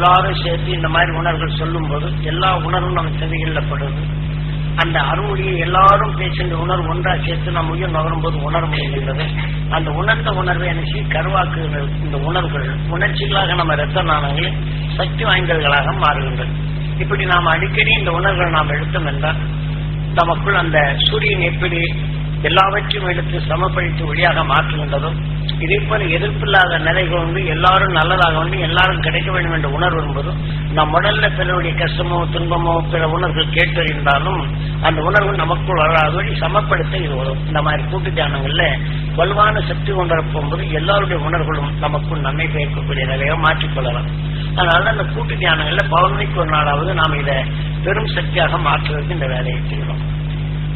எல்லாரும் சேர்த்து இந்த மாதிரி உணர்வுகள் சொல்லும் போது எல்லா உணர்வும் நம்ம செவிகொள்ளப்படுது. அந்த அருள்மொழியை எல்லாரும் பேசுகின்ற உணர்வு ஒன்றா சேர்த்து நம்ம உயிர் நகரும் போது உணர முடிகின்றது. அந்த உணர்ந்த உணர்வை நினைச்சு கருவாக்கு இந்த உணர்வுகள் உணர்ச்சிகளாக நம்ம இரத்த நாணங்களில் சக்தி வாய்ந்தவர்களாக மாறுகின்றது. இப்படி நாம் அடிக்கடி இந்த உணர்வுகளை நாம் எடுத்தோம் என்றால் நமக்குள் அந்த சூரியன் எப்படி எல்லாவற்றையும் எடுத்து சமப்படுத்தி ஒளியாக மாற்றுகின்றதோ இதே போல எதிர்ப்பில்லாத நிலைகள் வந்து எல்லாரும் நல்லதாக வந்து எல்லாரும் கிடைக்க வேண்டும் என்ற உணர்வு என்பதும் நம் உடல்ல பிறருடைய கஷ்டமோ துன்பமோ பிற உணர்வுகள் கேட்டறிந்தாலும் அந்த உணர்வு நமக்குள் வராதபடி சமப்படுத்த இது வரும். இந்த மாதிரி கூட்டு தியானங்கள்ல வலுவான சக்தி கொண்டு போகும்போது எல்லாருடைய உணர்வுகளும் நமக்குள் நன்மை பயக்கக்கூடிய நிலையை மாற்றிக்கொள்ளலாம். அதனால அந்த கூட்டு தியானங்கள்ல பௌர்ணமிக்கு ஒரு நாளாவது நாம் இதை பெரும் சக்தியாக மாற்றுவதற்கு இந்த வேலையை செய்யணும்.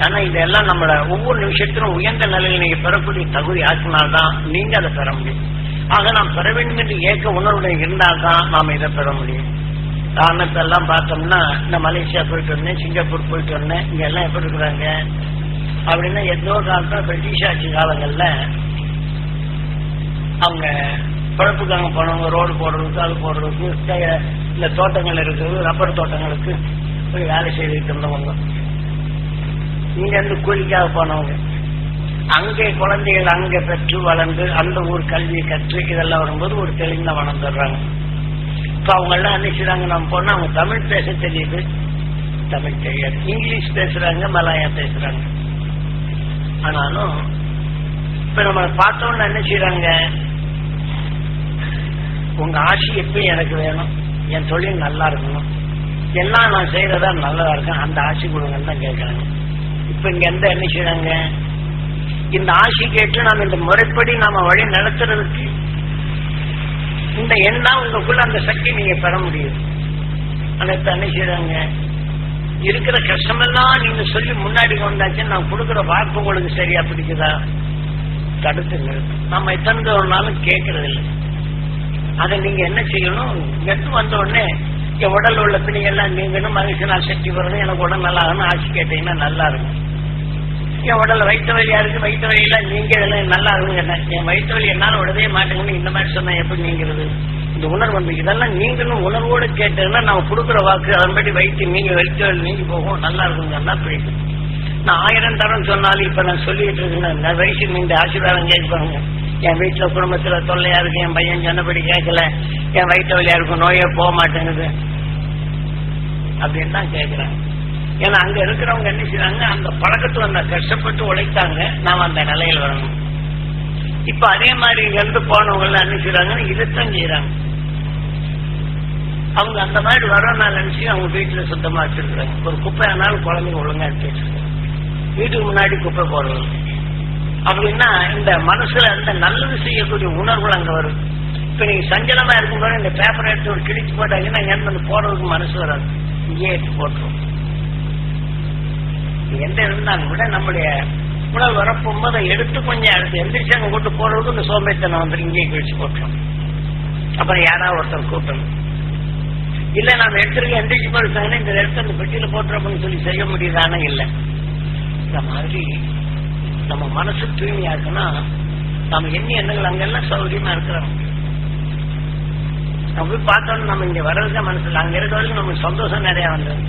ஆனா இதெல்லாம் நம்மள ஒவ்வொரு நிமிஷத்திலும் உயர்ந்த நிலையில் நீங்க பெறக்கூடிய தகுதி ஆக்கினால்தான் நீங்க அதை பெற முடியும். ஆக நாம் பெற வேண்டும் என்று ஏக்க உணர்வுடன் இருந்தால்தான் நாம் இதை பெற முடியும். காரணத்தை எல்லாம் பார்த்தோம்னா இந்த மலேசியா போயிட்டு வந்தேன், சிங்கப்பூர் போயிட்டு வந்தேன், இங்க எல்லாம் எப்படி இருக்கிறாங்க அப்படின்னா ஏதோ காலத்துல பிரிட்டிஷ் ஆட்சி காலங்கள்ல அவங்க பிழப்புக்காக போனவங்க ரோடு போடுறதுக்கு அது போடுறதுக்கு இந்த தோட்டங்கள் இருக்கிறது ரப்பர் தோட்டங்களுக்கு போய் வேலை செய்துட்டு இருந்தவங்க, இங்க இருந்து கூலிக்காக போனவங்க, அங்கே குழந்தைகள் அங்கே பெற்று வளர்ந்து அந்த ஊர் கல்வியை கற்று இதெல்லாம் வரும்போது ஒரு தெலுங்குல வளர்ந்துடுறாங்க. இப்ப அவங்க எல்லாம் என்ன செய்றாங்க, நம்ம போனா அவங்க தமிழ் பேச தெரியுது, தமிழ் தெரியாது, இங்கிலீஷ் பேசுறாங்க, மலாயா பேசுறாங்க. ஆனாலும் இப்ப நம்ம பார்த்தோம்னா என்ன செய்யறாங்க, உங்க ஆட்சி எப்பயும் எனக்கு வேணும், என் தொழில் நல்லா இருக்கணும், எல்லாம் நான் செய்யறதா நல்லதா இருக்கேன், அந்த ஆட்சி கொடுங்கன்னு தான் கேட்கறாங்க. இப்ப இங்க எந்த என்ன செய்யறாங்க, இந்த ஆட்சி கேட்டு நாம் இந்த முறைப்படி நாம வழி நடத்துறதுக்கு இந்த எண்ணம் உங்களுக்குள்ள அந்த சக்தி நீங்க பெற முடியும். ஆனா இப்ப என்ன செய்யறாங்க, இருக்கிற கஷ்டமெல்லாம் நீங்க சொல்லி முன்னாடி கொண்டாச்சு, நான் கொடுக்குற வாக்கு உங்களுக்கு சரியா பிடிக்குதா, தடுத்துங்க. நம்ம எத்தனை ஒரு நாளும் கேட்கறது இல்லை. அதை நீங்க என்ன செய்யணும், எட்டு வந்த உடனே என் உடல் உள்ள பிணிகள்லாம் நீங்களும் மகிழ்ச்சி நான் சக்தி வரணும், எனக்கு உடல் நல்லா ஆகணும் ஆட்சி கேட்டீங்கன்னா நல்லா இருக்கும். என் உடல் வயிற்று வலியா இருக்கு, வயிற்று வலியில நீங்க இதெல்லாம் நல்லா இருக்குங்க, என் வயிற்று வலி என்னால உடனே மாட்டேங்கன்னு இந்த மாதிரி சொன்னா எப்படி நீங்கிறது, இந்த உணர்வு வந்து இதெல்லாம் நீங்களும் உணர்வோடு கேட்டதுன்னா நான் கொடுக்குற வாக்கு அதன்படி வயிற்று நீங்க வயிற்று வலி நீங்கி போகும், நல்லா இருக்குங்க, நல்லா பிடிக்கும். நான் 1000 தரம் சொன்னாலும் இப்ப நான் சொல்லிட்டு இருக்கேன், வயசு நீங்க ஆசீர்வாதம் கேட்பாங்க, என் வீட்டுல குடும்பத்துல தொல்லையா இருக்கு, என் பையன் சொன்னபடி கேட்கல, என் வயிற்று வலியா இருக்கும், நோயே போக மாட்டேங்குது அப்படின்னு தான் கேட்கிறாங்க. ஏன்னா அங்க இருக்கிறவங்க என்ன செய்றாங்க, அந்த பழக்கத்துல அந்த கஷ்டப்பட்டு உழைத்தாங்க, நாம அந்த நிலையில் வரணும். இப்ப அதே மாதிரி இங்க இருந்து போனவங்க எல்லாம் என்ன செய்றாங்க, இதைத்தான் செய்யறாங்க. அவங்க அந்த மாதிரி வரனால நினைச்சு அவங்க வீட்டுல சுத்தமா வச்சிருக்கிறாங்க. ஒரு குப்பை ஆனாலும் குழந்தைங்க ஒழுங்கா எடுத்து வச்சிருக்காங்க, வீட்டுக்கு முன்னாடி குப்பை போடுறது. அப்படின்னா இந்த மனசுல அந்த நல்லது செய்யக்கூடிய உணர்வுகள் அங்க வரும். இப்ப நீங்க சஞ்சலமா இருக்கும்போது இந்த பேப்பரை எடுத்து ஒரு கிழிச்சு போட்டாங்கன்னா இங்க இருந்து போடுறதுக்கு மனசு வராது, இங்கே எடுத்து போட்டுரும். எந்த இருந்தாலும் விட நம்முடைய உணவு வரப்போகும்போது எடுத்து கொஞ்சம் எடுத்து எந்திரிச்சு அங்க கொண்டு போடுறதுக்கு இந்த சோம்பேத்தனை வந்து இங்கேயே கிழிச்சு போட்டுரும். அப்புறம் யாராவது ஒருத்தர் கூட்டணும், இல்ல நாம எடுத்துருக்க எந்திரிச்சு போடுறாங்கன்னா இந்த இடத்த அந்த பெட்டியில போட்டுறோம்னு சொல்லி செய்ய முடியுதானே இல்லை. இந்த மாதிரி நம்ம மனசு தூய்மையா இருக்குன்னா நம்ம எண்ணங்கள் அங்கெல்லாம் சௌகரியமா இருக்கிறோம். நம்ம போய் பார்த்தோம்னா நம்ம இங்க வர்றதுதான் மனசுல, அங்க இருக்க வரைக்கும் நமக்கு சந்தோஷம் நிறைய வந்தது.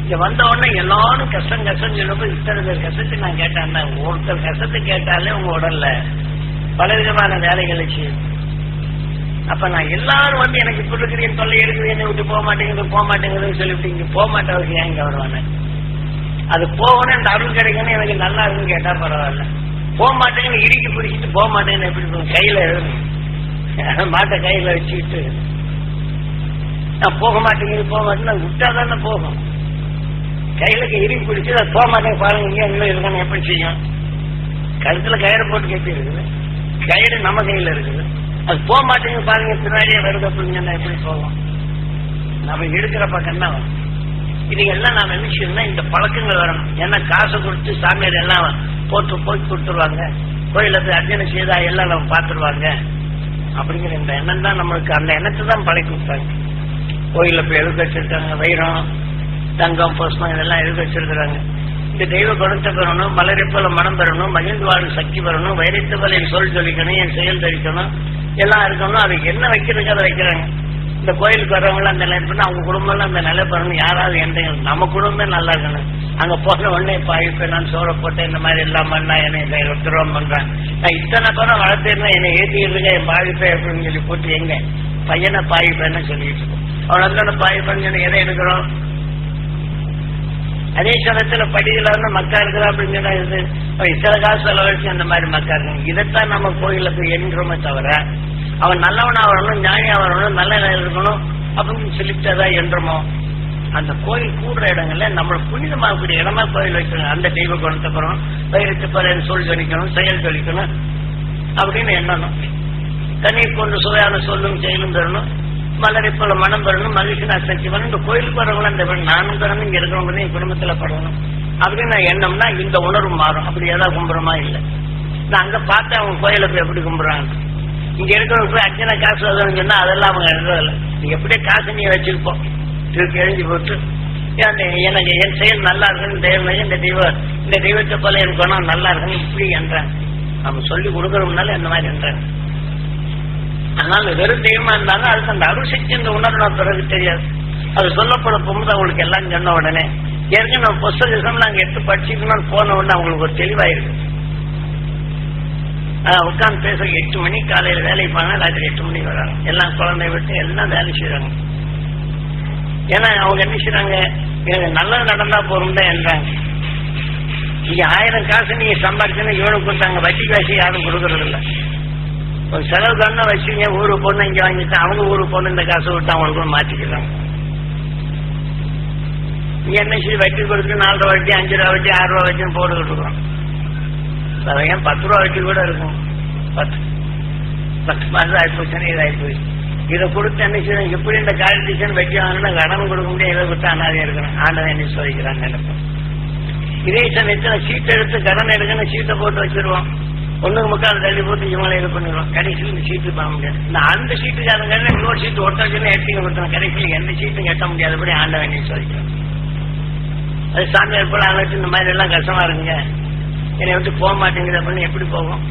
இங்க வந்த உடனே எல்லாரும் கஷ்டம் கஷ்டம் சொல்லும்போது இத்தனை பேர் கஷ்டத்தை நான் கேட்டேன்னா, ஒருத்தர் கஷ்டத்தை கேட்டாலே உங்க உடல்ல பலவிதமான வேலைகளை செய்யும். அப்ப நான் எல்லாரும் வந்து எனக்கு இப்ப இருக்கிற தொல்லை இருக்குது, என்னை விட்டு போக மாட்டேங்குதுன்னு சொல்லிவிட்டு இங்க போக மாட்டவருக்கு ஏன் இங்க வருவானே, அது போகணும் இந்த அருள் கிடைக்கணும் எனக்கு நல்லா இருக்குன்னு கேட்டா பரவாயில்ல, போக மாட்டேங்கன்னு இறுக்கி பிடிச்சிட்டு போக மாட்டேங்கன்னு எப்படி போகும், கையில எழுதணும், மாட்டை கையில வச்சுக்கிட்டு நான் போக மாட்டேங்குது நான் விட்டாதானே போகும், கையில இறுக்கி பிடிச்சி அது போக மாட்டேங்க பாருங்க இங்கே எங்களும் இருக்கணும் எப்படி செய்யும், கழுத்துல கயிறு போட்டு கட்டி இருக்குது, கயிறு நம்ம கையில இருக்குது, அது போக மாட்டேங்க பாருங்க பின்னாடியே வருது அப்படின்னு எப்படி போகும், நம்ம எடுக்கிற பக்கம் தான் வரும். இது எல்லாம் நாம என்ன செய்யணும்னா இந்த பழக்கங்கள் வரணும். ஏன்னா காசை கொடுத்து சாமியார் எல்லாம் போட்டு போய் கொடுத்துருவாங்க, கோயில போய் அர்ச்சனை செய்தா எல்லாம் நம்ம பார்த்துருவாங்க அப்படிங்கிற இந்த எண்ணம் தான் நம்மளுக்கு, அந்த எண்ணத்தை தான் பழக்கி கொடுத்தாங்க. கோயில போய் எழுத வச்சிருக்காங்க, வைரம் தங்கம் புஷ்பம் இதெல்லாம் எழுத வச்சிருக்கிறாங்க. இந்த தெய்வ குணத்தை பெறணும், மலரை போல மனம் பெறணும், மகிழ்ந்து வாழும் சக்தி பெறணும், வைரத்து வலையில் சொல் சொல்லிக்கணும், என் செயல் தெரிவிக்கணும் எல்லாம் இருக்கணும். அதுக்கு என்ன வைக்கிறதுக்கு அதை வைக்கிறாங்க. இந்த கோயிலுக்கு வர்றவங்க அந்த நிலை பண்ண அவங்க குடும்பம் அந்த நிலை பண்ணணும். யாராவது எந்த நம்ம குடும்பமே நல்லா இருக்கணும். அங்க போன உடனே இப்ப நான் சோற போட்டேன் இந்த மாதிரி எல்லாம் பண்ணா என்னை துரோகம் பண்றேன். நான் இத்தனை பேரும் வளர்த்துருந்தேன் என்னை ஏற்றிருக்க என் பாதிப்பை அப்படின்னு சொல்லி போட்டு எங்க பையனை பாதிப்பேன்னு சொல்லிட்டு இருக்கோம். அவன் அந்த பாதிப்பேன்னு சொல்லி எதை எடுக்கிறோம்? அதே சமயத்துல படிகளை வந்து மக்கா இருக்கிறா அப்படின்னு சொன்னா சில காசு செலவழிச்சு அந்த மாதிரி மக்கா இருக்கு. இதைத்தான் நம்ம கோயில போய் எண்ணுறோமே தவிர அவன் நல்லவனா வரணும், ஞானியா வரணும், நல்ல இருக்கணும் அப்படின்னு சொல்லிட்டுதான் என்றமோ. அந்த கோயில் கூடுற இடங்கள்ல நம்ம புனிதமாகக்கூடிய இடமா கோயில் வைக்கணும். அந்த தெய்வ குணத்தை போறோம், பயிரத்து பல சொல் கணிக்கணும், செயல் கழிக்கணும் அப்படின்னு எண்ணணும். தண்ணீர் கொண்டு சுவையான சொல்லும் செயலும் பெறணும், மலரை போல மனம் பெறணும், மகிழ்ச்சி சக்தி வரணும். இந்த கோயிலுக்கு வரவங்களும் அந்த நானும் பிறந்து இங்க இருக்கிறவங்க என் குடும்பத்துல படணும் அப்படின்னு நான் எண்ணம்னா இந்த உணர்வு மாறும். அப்படி ஏதாவது கும்பிடுறோமா இல்லை. நான் அங்க பார்த்தேன் அவங்க கோயிலை போய் எப்படி கும்பிடுறாங்க. இங்க இருக்கிறவங்க போய் அர்ச்சனை காசு வருதுன்னு சொன்னா அதெல்லாம் அவங்க எழுதுறதில்ல. நீ எப்படியே காசு நீ வச்சிருப்போம் திருப்பி எழுதி போட்டு எனக்கு என் செயல் நல்லா இருக்குன்னு இந்த தெய்வத்தை போல எனக்கு வேணும் நல்லா இருக்குன்னு இப்படி என்றாங்க. நம்ம சொல்லி கொடுக்கறோம்னால இந்த மாதிரி என்றாங்க. அதனால வெறும் தெய்வமா இருந்தாலும் அதுக்கு அந்த அருசக்தி இந்த உணர்வு நான் பிறகு தெரியாது. அது சொல்லப்பட போகும்போது அவங்களுக்கு எல்லாம் சொன்ன உடனே ஏற்கனவே நம்ம புஸ்தகம் நாங்க எடுத்து படிச்சுக்கணும்னு போன உடனே அவங்களுக்கு ஒரு தெளிவாயிருக்கு. உட்காந்து பேச 8 மணி காலையில வேலைக்கு போனா ராத்திரி 8 மணிக்கு வராங்க. எல்லாம் குழந்தை விட்டு எல்லாம் வேலை செய்யறாங்க. ஏன்னா அவங்க என்ன செய்யறாங்க, எனக்கு நல்லது நடந்தா போறோம் தான் என்றாங்க. இங்க 1000 காசு நீங்க சம்பாதிச்சுன்னா இவனுக்கு கொடுத்தாங்க, வட்டி காசு யாரும் கொடுக்கறது இல்லை. ஒரு செலவு தானே வச்சுங்க, ஊருக்கு பொண்ணு இங்க வாங்கிட்டு அவங்க ஊருக்கு பொண்ணு இந்த காசை விட்டு அவங்களுக்கு மாத்திக்கிறாங்க. இங்க என்ன செய்ய வட்டி கொடுத்து 4 ரூபா வட்டி 5 ரூபா வட்டி 6 ரூபா வச்சுன்னு போட்டுக்கிட்டு இருக்கோம். ஏன் 10 ரூபா வட்டி கூட இருக்கும். 10 மாசம் ஆயிப்போச்சுன்னா இது ஆயிப்போச்சு. இதை கொடுத்து என்ன செய்யணும், எப்படி இந்த காலடிஷன் வட்டி வாங்கினா கடன் கொடுக்க முடியாது, இதை கொடுத்து அனாதையா இருக்கணும். ஆண்டவன் என்ன சோதிக்கிறான்னு நினைப்போம். இதே சமயத்துல சீட்டை எடுத்து கடன் எடுக்கணும், சீட்டை போட்டு வச்சிருவோம். 1/4 தள்ளி போட்டு இவங்களை இது பண்ணிடுவோம். கடைசியில் இந்த சீட்டு பண்ண முடியாது. அந்த சீட்டுக்காரங்க இன்னொரு சீட்டு ஒட்டாச்சுன்னு எடுத்து கொடுத்தோம். கடைசியில் எந்த சீட்டும் கட்ட முடியாதபடி ஆண்டவன் என்ன சோதிக்கிறோம். அது சாமியார் போல ஆகிட்டு இந்த மாதிரி எல்லாம் கஷ்டமா இருக்குங்க, என்னை விட்டு போக மாட்டேங்குது அப்படின்னு எப்படி போகும்?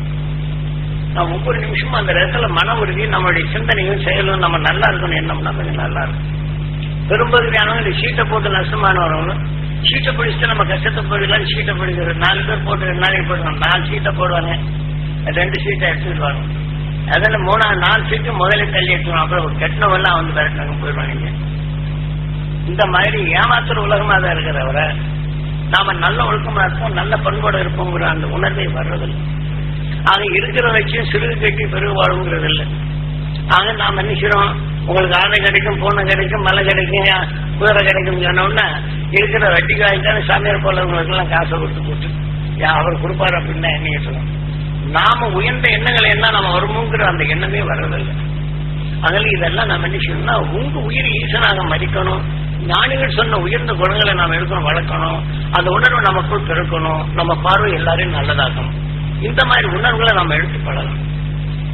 நான் ஒவ்வொரு நிமிஷமும் அந்த இடத்துல மன உறுதி நம்மளுடைய சிந்தனையும் செயலும் நம்ம நல்லா இருக்கணும் எண்ணம்னா கொஞ்சம் நல்லா இருக்கும். பெரும்பகுதியானவங்க இந்த சீட்டை போட்டு நஷ்டமானவர்களும் சீட்டை பிடிச்சிட்டு நம்ம கஷ்டத்தை போடலாம். சீட்டை பிடிக்கிறது 4 பேர் போட்டு 2 நாளைக்கு போடுவாங்க. 4 சீட்டை போடுவாங்க, 2 சீட்டை எடுத்துருவாங்க. அதில் 4 சீட்டு முதல்ல தள்ளி எடுத்துருவாங்க. அப்புறம் ஒரு கெட்டவெல்லாம் வந்து விரட்டினாங்க போயிடுவாங்க. இந்த மாதிரி ஏமாத்துற உலகமா தான் இருக்கிறவர நாம நல்ல ஒழுக்கமா இருப்போம், நல்ல பண்போட இருப்போங்கிற அந்த உணர்வை வர்றதில்லை. ஆக இருக்கிற வச்சும் சிறுகு கட்டி பெருகு வாழுங்கிறது இல்லை. ஆக நாம் நினைக்கிறோம் உங்களுக்கு ஆடை கிடைக்கும், பூனை கிடைக்கும், மலை கிடைக்கும், குதிரை கிடைக்கும் சொன்னோம்னா இருக்கிற வட்டி காய்ச்சாலும் சாமியார் போலவங்களுக்கு எல்லாம் காசை கொடுத்து போட்டு அவர் கொடுப்பாரு அப்படின்னா என்ன சொல்லுவோம். நாம உயர்ந்த எண்ணங்களை என்ன நம்ம வருமோங்கிற அந்த எண்ணமே வர்றதில்லை. அதனால இதெல்லாம் நம்ம என்ன செய்யணும்னா உங்க உயிர் ஈசனாக மதிக்கணும். ஞானிகள் சொன்ன உயர்ந்த குணங்களை நாம் எடுக்கணும், வளர்க்கணும். அந்த உணர்வு நமக்குள் பெருக்கணும். நம்ம பார்வை எல்லாரையும் நல்லதாக்கணும். இந்த மாதிரி உணர்வுகளை நம்ம எடுத்து பழகணும்.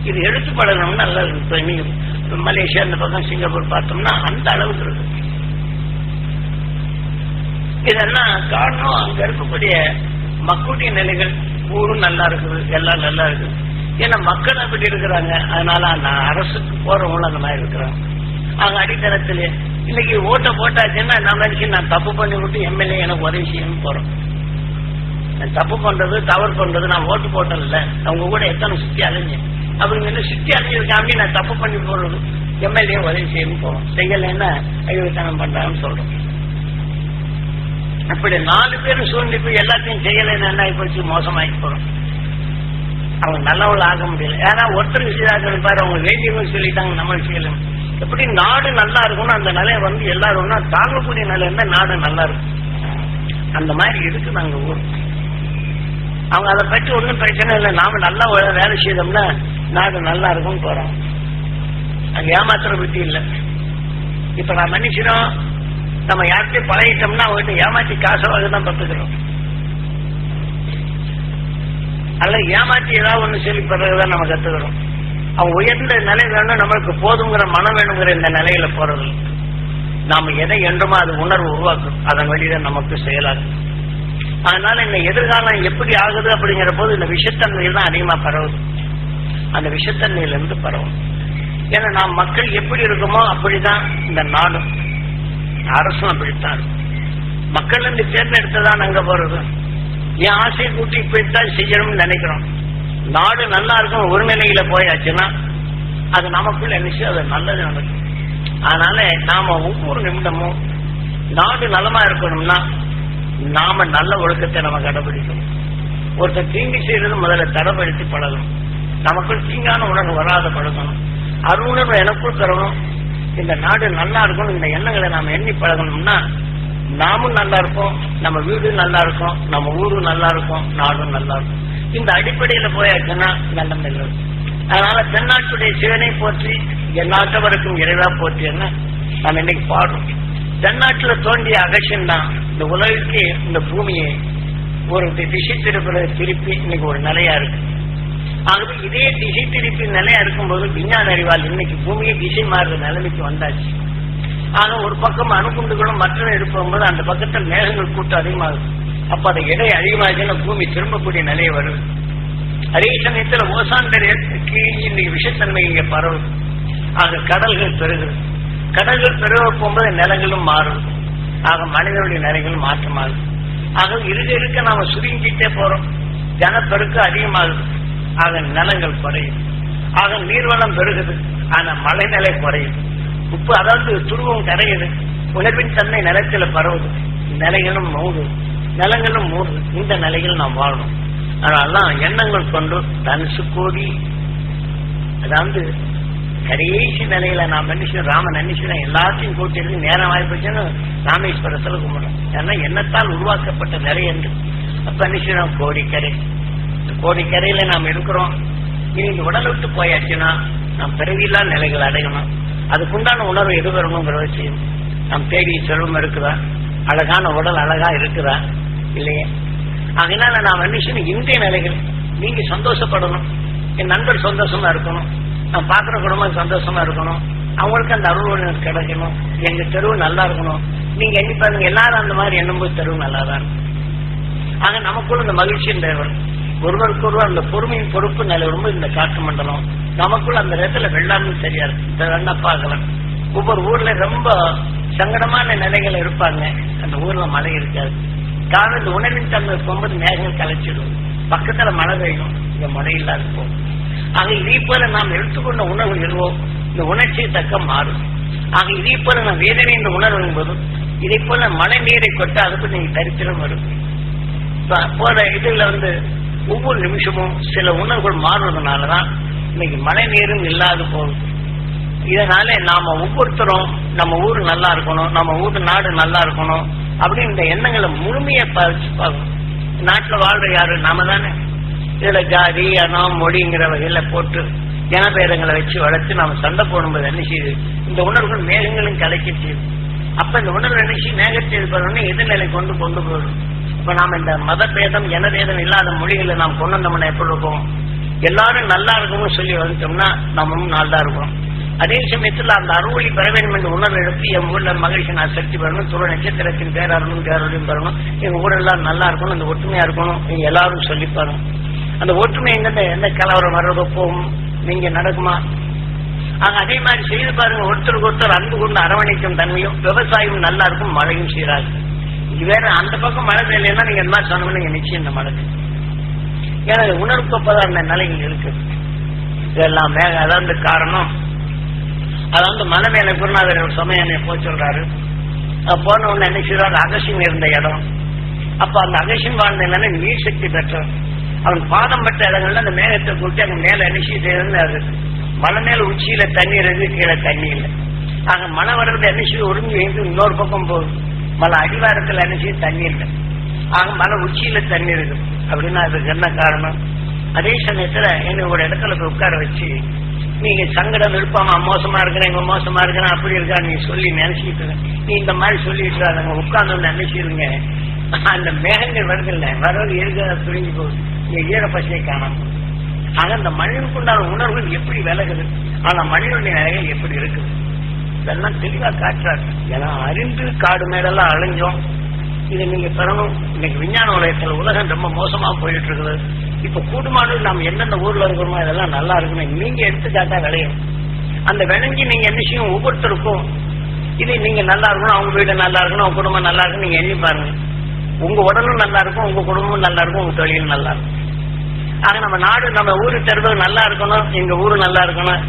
இது எடுத்து பழகணும்னா நல்லது. இப்ப நீங்க மலேசியா இந்த பக்கம் சிங்கப்பூர் பார்த்தோம்னா அந்த அளவுக்கு இருக்கு. இதெல்லாம் காரணம் அங்க இருக்கக்கூடிய மக்களுடைய நிலைகள் ஊரும் நல்லா இருக்குது, எல்லாம் நல்லா இருக்குது. ஏன்னா மக்கள் அப்படி இருக்கிறாங்க. அதனால நான் அரசுக்கு போறவங்களும் அந்த மாதிரி இருக்கிறாங்க. அங்க அடித்தளத்திலே இன்னைக்கு ஓட்டை போட்டாச்சுன்னா நான் தப்பு பண்ணி விட்டு எம்எல்ஏ எனக்கு உதவி செய்யணும்னு போறோம். தப்பு பண்றது தவறு பண்றது நான் ஓட்டு போட்டது இல்லை. அவங்க கூட எத்தனை சுத்தி அலைஞ்சு அப்படிங்கிற சுத்தி அலைஞ்சிருக்காம நான் தப்பு பண்ணி போடுறது எம்எல்ஏ உதவி செய்யணும்னு போறோம். செய்யலைன்னா அழிவுத்தனம் பண்றாங்கன்னு சொல்றோம். அப்படி 4 பேரும் சூழ்நிலை போய் எல்லாத்தையும் செய்யலைன்னு என்ன போச்சு, மோசமாக்கி போறோம். அவங்க நல்லவள் ஆக முடியல. ஏன்னா ஒருத்தருக்கு செய்தாங்க பாரு, அவங்க வேண்டியவங்க சொல்லிட்டாங்க நம்ம செய்யலாம். எப்படி நாடு நல்லா இருக்கும்னு அந்த நிலையை வந்து எல்லாரும் தாங்கக்கூடிய நிலை இருந்தா நாடு நல்லா இருக்கும். அந்த மாதிரி இருக்கு நாங்க ஊர். அவங்க அதை பற்றி ஒன்றும் பிரச்சனை இல்லை. நாம நல்லா வேலை செய்தோம்னா நாடு நல்லா இருக்கும்னு போறோம். அங்க ஏமாத்துற புத்தி இல்லை. இப்ப நான் மனுஷனும் நம்ம யார்கிட்டயும் பழகிட்டோம்னா அவங்ககிட்ட ஏமாத்தி காசாக தான் பத்துக்கிறோம். அல்ல ஏமாத்தி ஏதாவது ஒண்ணு சொல்லி பிறகுதான் நம்ம கத்துக்கிறோம். அவங்க உயர்ந்த நிலை வேணும், நம்மளுக்கு போதுங்கிற மனம் வேணுங்கிற இந்த நிலையில போறது. நாம எதை என்றுமோ அது உணர்வு உருவாக்கும். அதன் வழியில நமக்கு செயலாகும். அதனால இந்த எதிர்காலம் எப்படி ஆகுது அப்படிங்கிற போது இந்த விஷத்தன்மையில் தான் அதிகமா பரவுது. அந்த விஷத்தன்மையிலிருந்து பரவும். ஏன்னா நாம் மக்கள் எப்படி இருக்குமோ அப்படிதான் இந்த நாடும் அரசும் அப்படித்தான். மக்கள் இருந்து தேர்ந்தெடுத்ததான் அங்க போறது. என் ஆசையை கூட்டி இப்படித்தான் செய்யணும்னு நினைக்கிறோம். நாடு நல்லா இருக்கும் ஒரு நிலையில போயாச்சுன்னா அது நமக்குள்ள நினைச்சு அது நல்லது நடக்கும். அதனால நாம ஒவ்வொரு நிமிடமும் நாடு நலமா இருக்கணும்னா நாம நல்ல ஒழுக்கத்தை நம்ம கடைபிடிக்கணும். ஒருத்தர் தீங்கு செய்யறது முதல்ல தடைப்படுத்தி பழகணும். நமக்குள் தீங்கான உணர்வு வராத பழகணும். அருணர்வு எனக்குள் தரணும். இந்த நாடு நல்லா இருக்கணும். இந்த எண்ணங்களை நாம எண்ணி பழகணும்னா நாமும் நல்லா இருப்போம், நம்ம வீடு நல்லா இருக்கும், நம்ம ஊரும் நல்லா இருக்கும், நாடும் நல்லா இருக்கும். இந்த அடிப்படையில போயாச்சுன்னா நல்ல நல்லது. அதனால தென்னாட்டுடைய சிவனை போற்றி எந்நாட்டவருக்கும் இறைவா போற்றியன்னா நம்ம இன்னைக்கு பாடுறோம். தென்னாட்டுல தோன்றிய அகசியம் தான் இந்த உலகிற்கு இந்த பூமியை ஒரு திசை திருப்பி இன்னைக்கு ஒரு நிலையா இருக்கு. ஆகவே இதே திசை திருப்பி நிலையா இருக்கும்போது விஞ்ஞான அறிவால் இன்னைக்கு பூமியை திசை மாறுற நிலைமைக்கு வந்தாச்சு. ஆனா ஒரு பக்கம் அணுகுண்டுகளும் மற்றவை எடுக்கும்போது அந்த பக்கத்தில் மேகங்கள் கூட்டம் அதிகமாகுது. அப்ப அதை எடை அதிகமாச்சுன்னா பூமி திரும்பக்கூடிய நிலையை வருது. அதே சமயத்துல ஓசாந்தர் இன்னைக்கு விஷத்தன்மை இங்க பரவுது. ஆக கடல்கள் பெருகுது. கடல்கள் பெருக போகும்போது நிலங்களும் மாறும். ஆக மனிதனுடைய நிலைகளும் மாற்றமாகுது. ஆக இருக்க நாம சுருங்கிட்டே போறோம். ஜனப்பெருக்கு அதிகமாகுது. ஆக நிலங்கள் குறையுது. ஆக நீர்வளம் பெருகுது. ஆனா மழைநிலை குறையுது. உப்பு அதாவது துருவம் கரையுது. உணர்வின் தன்மை நிலத்துல பரவுது. நிலைகளும் மூடுது, நிலங்களும் மூடுது. இந்த நிலைகள் நாம் வாழணும். அதனாலதான் எண்ணங்கள் கொண்டு தனுசு கோடி அதாவது கடைசி நிலையில நாம் நினைச்சு ராமன் நினைச்சுனா எல்லாத்தையும் கூட்டிட்டு நேரம் வாய்ப்புச்சுன்னு ராமேஸ்வரத்துல கும்பிடணும். ஏன்னா எண்ணத்தால் உருவாக்கப்பட்ட நிலை என்று அப்ப நினைச்சுனா கோடிக்கரை. கோடிக்கரையில நாம் இருக்கிறோம். இனி இந்த உடல் விட்டு போயாச்சுன்னா நாம் பிறவியில்லா நிலைகள் அடையணும். அதுக்குண்டான உணர்வு எது வரணுங்கிறத செய்யணும். நாம் தேடி செல்வம் இருக்குதா, அழகான உடல் அழகா இருக்குதா இல்லையே. அதனால நாம் நினைச்சு இந்திய நிலைகள் நீங்க சந்தோஷப்படணும். என் நண்பர் சந்தோஷமா இருக்கணும், நான் பாக்குற குடும்பம் சந்தோஷமா இருக்கணும், அவங்களுக்கு அந்த அருள் கிடைக்கணும், எங்க தெருவு நல்லா இருக்கணும். நீங்க எண்ணி பாருங்க, எல்லாரும் அந்த மாதிரி எண்ணும்போது தெருவு நல்லா தான் இருக்கும். ஆக நமக்குள்ள இந்த மகிழ்ச்சியின் தேவை. ஒருவருக்கு ஒருவர் அந்த பொறுமையின் பொறுப்பு நிலை வரும்போது இந்த காற்று மண்டலம் நமக்குள்ள அந்த இடத்துல வெள்ளாமை சரியா இருக்கு. இந்த வேணா பார்க்கலாம். ஒவ்வொரு ஊர்ல ரொம்ப சங்கடமான நிலைகள் இருப்பாங்க. அந்த ஊர்ல மழை இருக்காது. காரணம் இந்த உணர்வின் தன்மை போகும்போது மேகங்கள் கலைச்சிடும். பக்கத்துல மழை பெய்யும், இங்க மழை இல்லாது போகும். ஆக இதே போல நாம் எடுத்துக்கொண்ட உணர்வு எழுவோம். இந்த உணர்ச்சியை தக்க மாறும். ஆக இதே போல நாம் வேதனை இந்த உணர்வு என்பது இதே போல மழை நீரை கொட்ட அதுக்கு நீங்க தரித்திரம் வரும். போற இதுல ஒவ்வொரு நிமிஷமும் சில உணர்வுகள் மாறுவதனாலதான் இன்னைக்கு மழை நீரும் இல்லாது போகுது. இதனால நாம ஒவ்வொருத்தரும் நம்ம ஊரு நல்லா இருக்கணும், நம்ம ஊரு நாடு நல்லா இருக்கணும் அப்படின்னு இந்த எண்ணங்களை முழுமையை பார்க்கணும். நாட்டுல வாழ்ற யாரு நாம தானே. இதுல ஜாதி அனம் மொழிங்கிற வகையில போட்டு ஜனபேதங்களை வச்சு வளர்த்து நாம சண்டை போடும்போது என்ன செய்யுது, இந்த உணர்வுகள் மேகங்களும் கலைக்க செய்யுது. அப்ப இந்த உணர்வு நினைச்சு மேகத்தை இருப்பதோடனே எதிர்நிலை கொண்டு போயிடும். இப்ப நாம இந்த மத பேதம் இனபேதம் இல்லாத மொழிகளை நாம் கொண்டு வந்தோம்னா எப்படி இருக்கும், எல்லாரும் நல்லா இருக்கும்னு சொல்லி வந்துட்டோம்னா நம்மளும் நல்லா இருக்கும். அதே சமயத்துல அந்த அறுவழி பெற வேண்டும் என்ற உணர்வு எடுத்து என் ஊர்ல மகிழ்ச்சி நான் சக்தி பெறணும், துணை நட்சத்திரத்தின் பேரருளும் பேரருளையும் பெறணும், எங்க ஊரெல்லாம் நல்லா இருக்கணும், அந்த ஒற்றுமையா இருக்கணும், நீங்க எல்லாரும் சொல்லிப்பாருங்க. அந்த ஒற்றுமை எந்த கலவரம் வர்றதோ போகும், நீங்க நடக்குமா? ஆக அதே மாதிரி செய்து பாருங்க. ஒருத்தருக்கு ஒருத்தர் அன்பு கொண்டு அரவணைக்கும் தன்மையும் விவசாயம் நல்லா இருக்கும், மழையும் சீராது. இது வேற அந்த பக்கம் மழை பெய்யலைன்னா நீங்க என்ன சொன்னோம்னா நீங்க நிச்சயம் இந்த மழை. ஏன்னா உணர்வு அந்த நிலைகள் இருக்கு. இதெல்லாம் மேக அதாவது காரணம். அதாவது மலை மேல குருநாதர் ஒரு சமயம் என்ன போய் சொல்றாரு. போன உடனே என்ன செய்வாரு, அகசியம் இருந்த இடம். அப்ப அந்த அகசியம் வாழ்ந்த இல்லைன்னா நீர் சக்தி பெற்ற அவன் பாதம் பெற்ற இடங்கள்ல அந்த மேகத்தை கூட்டி அங்க மேல என்ன செய்யுது, மலை மேல உச்சியில தண்ணீர் இருக்கு, கீழே தண்ணி இல்லை. ஆக மழை வர்றது என்ன செய்ய ஒருங்கி இன்னொரு பக்கம் போகுது. மலை அடிவாரத்துல என்ன செய்ய தண்ணி இல்லை. ஆக மலை உச்சியில தண்ணி இருக்கு. அப்படின்னா அதுக்கு என்ன காரணம்? அதே சமயத்துல என்ன ஒரு இடத்துல போய் உட்கார வச்சு நீங்க சங்கடம் இருப்பாமா, மோசமா இருக்கிறேன், இவங்க மோசமா இருக்கிறேன், அப்படி இருக்கா நீ சொல்லி நினைச்சிட்டு நீ இந்த மாதிரி சொல்லிட்டு அதை உட்கார்ந்து நினைச்சிருங்க. அந்த மேகங்கள் வருது இல்லை, வரது இருக்க புரிஞ்சு போகுது, நீங்க ஈர பசியை காணாம. ஆக அந்த மனிதனுக்குண்டான உணர்வுகள் எப்படி விலகுது, ஆனா மனிதனுடைய நிலைகள் எப்படி இருக்குது இதெல்லாம் தெளிவா காட்டுறாரு. ஏன்னா அறிந்து காடு மேடெல்லாம் அழிஞ்சோம். இதை நீங்க பெறணும். இன்னைக்கு விஞ்ஞான உலகத்துல உலகம் ரொம்ப மோசமா போயிட்டு இருக்குது. இப்ப கூடுமானது நாம் எந்தெந்த ஊர்ல இருக்கிறோமோ இதெல்லாம் நல்லா இருக்கணும். நீங்க எடுத்துக்காட்டா விளையும். அந்த விளங்கி நீங்க என்ன செய்யும், ஒவ்வொருத்தருக்கும் இது நீங்க நல்லா இருக்கணும், அவங்க வீடு நல்லா இருக்கணும், அவங்க குடும்பம் நல்லா இருக்கணும், நீங்க எண்ணி பாருங்க. உங்க உடலும் நல்லா இருக்கும், உங்க குடும்பமும் நல்லா இருக்கும், உங்க தொழிலும் நல்லா இருக்கும். ஆக நம்ம நாடு, நம்ம ஊரு தெருவு நல்லா இருக்கணும், எங்க ஊரு நல்லா இருக்கணும்,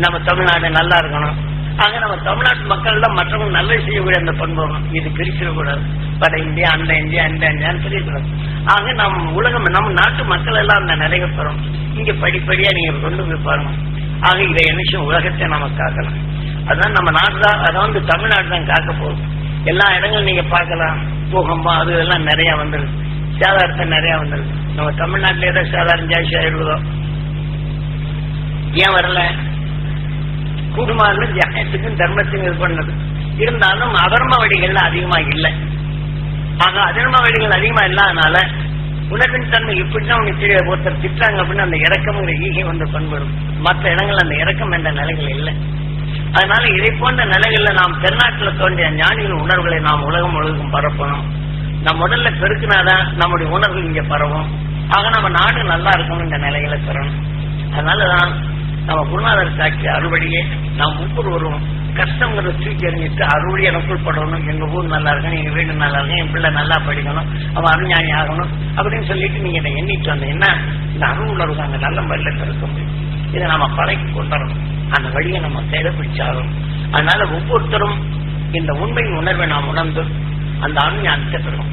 நம்ம தமிழ்நாடு நல்லா இருக்கணும். ஆக நம்ம தமிழ்நாட்டு மக்கள் தான் மற்றவங்க நல்லது செய்யக்கூடிய அந்த பண்பு. இது பிரிச்சிடக்கூடாது, வட இந்தியா அந்த இந்தியா இந்த இந்தியான்னு தெரியக்கூடாது. ஆக நம்ம உலகம், நம்ம நாட்டு மக்கள் எல்லாம் அந்த நிலையை பெறும். இங்க படிப்படியா நீங்க கொண்டு போய் பாருங்க. ஆக இதை என்ன உலகத்தை நம்ம காக்கலாம். அதான் நம்ம நாடு தான், அதாவது தமிழ்நாடு தான் காக்க போகுது. எல்லா இடங்களும் நீங்க பார்க்கலாம், பூகம்பம் அது எல்லாம் நிறைய வந்துருக்கு, சேதாரத்தை நிறைய வந்துருக்கு. நம்ம தமிழ்நாட்டில ஏதோ சேதாரம் ஜாஸ்தி ஆயிடுதோ, ஏன் வரல? குடும்பம் ஜாயத்துக்கும் தர்மத்துக்கும் இது பண்ணது இருந்தாலும் அதர்ம வழிகள்ல அதிகமா இல்லை. ஆக அதர்ம வழிகள் அதிகமா இல்லாதனால உணர்வின் தன்மை இப்படிதான் உனக்கு ஒருத்தர் திட்டாங்க அப்படின்னு அந்த இறக்கம்ங்கிற ஈகை வந்து பண்படும். மற்ற இடங்கள் அந்த இறக்கம் என்ற நிலைகள் இல்லை. அதனால இதை போன்ற நிலைகள்ல நாம் தென்னாட்டில் தோன்றிய ஞானிகள் உணர்வுகளை நாம் உலகம் முழுவதும் பரப்பணும். நம்ம முதல்ல பெருக்கினாதான் நம்முடைய உணர்வு இங்க பரவும். ஆக நம்ம நாடு நல்லா இருக்கணும், இந்த நிலைகளை பெறணும். அதனாலதான் நம்ம குருநாதர் காட்சி அறுவடையே நாம் ஒவ்வொருவரும் கஷ்டங்கிறத தூக்கி எறிஞ்சிட்டு அறுவடை எனக்குள் படணும். எங்க ஊர் நல்லா இருக்கணும், எங்க வீடு நல்லா இருக்கணும், என் பிள்ளை நல்லா படிக்கணும், அவன் அருஞானி ஆகணும் அப்படின்னு சொல்லிட்டு நீங்க இதை எண்ணிட்டு வந்தீங்கன்னா இந்த அருவுணர்வு அங்க நல்ல முறையில் பெருக்க முடியும். இதை நம்ம பழக்கி கொண்டாடணும், அந்த வழியை நம்ம தேடப்பிடிச்சாலும். அதனால ஒவ்வொருத்தரும் இந்த உண்மையின் உணர்வை நாம் உணர்ந்து அந்த அருஞானத்தை பெறும்.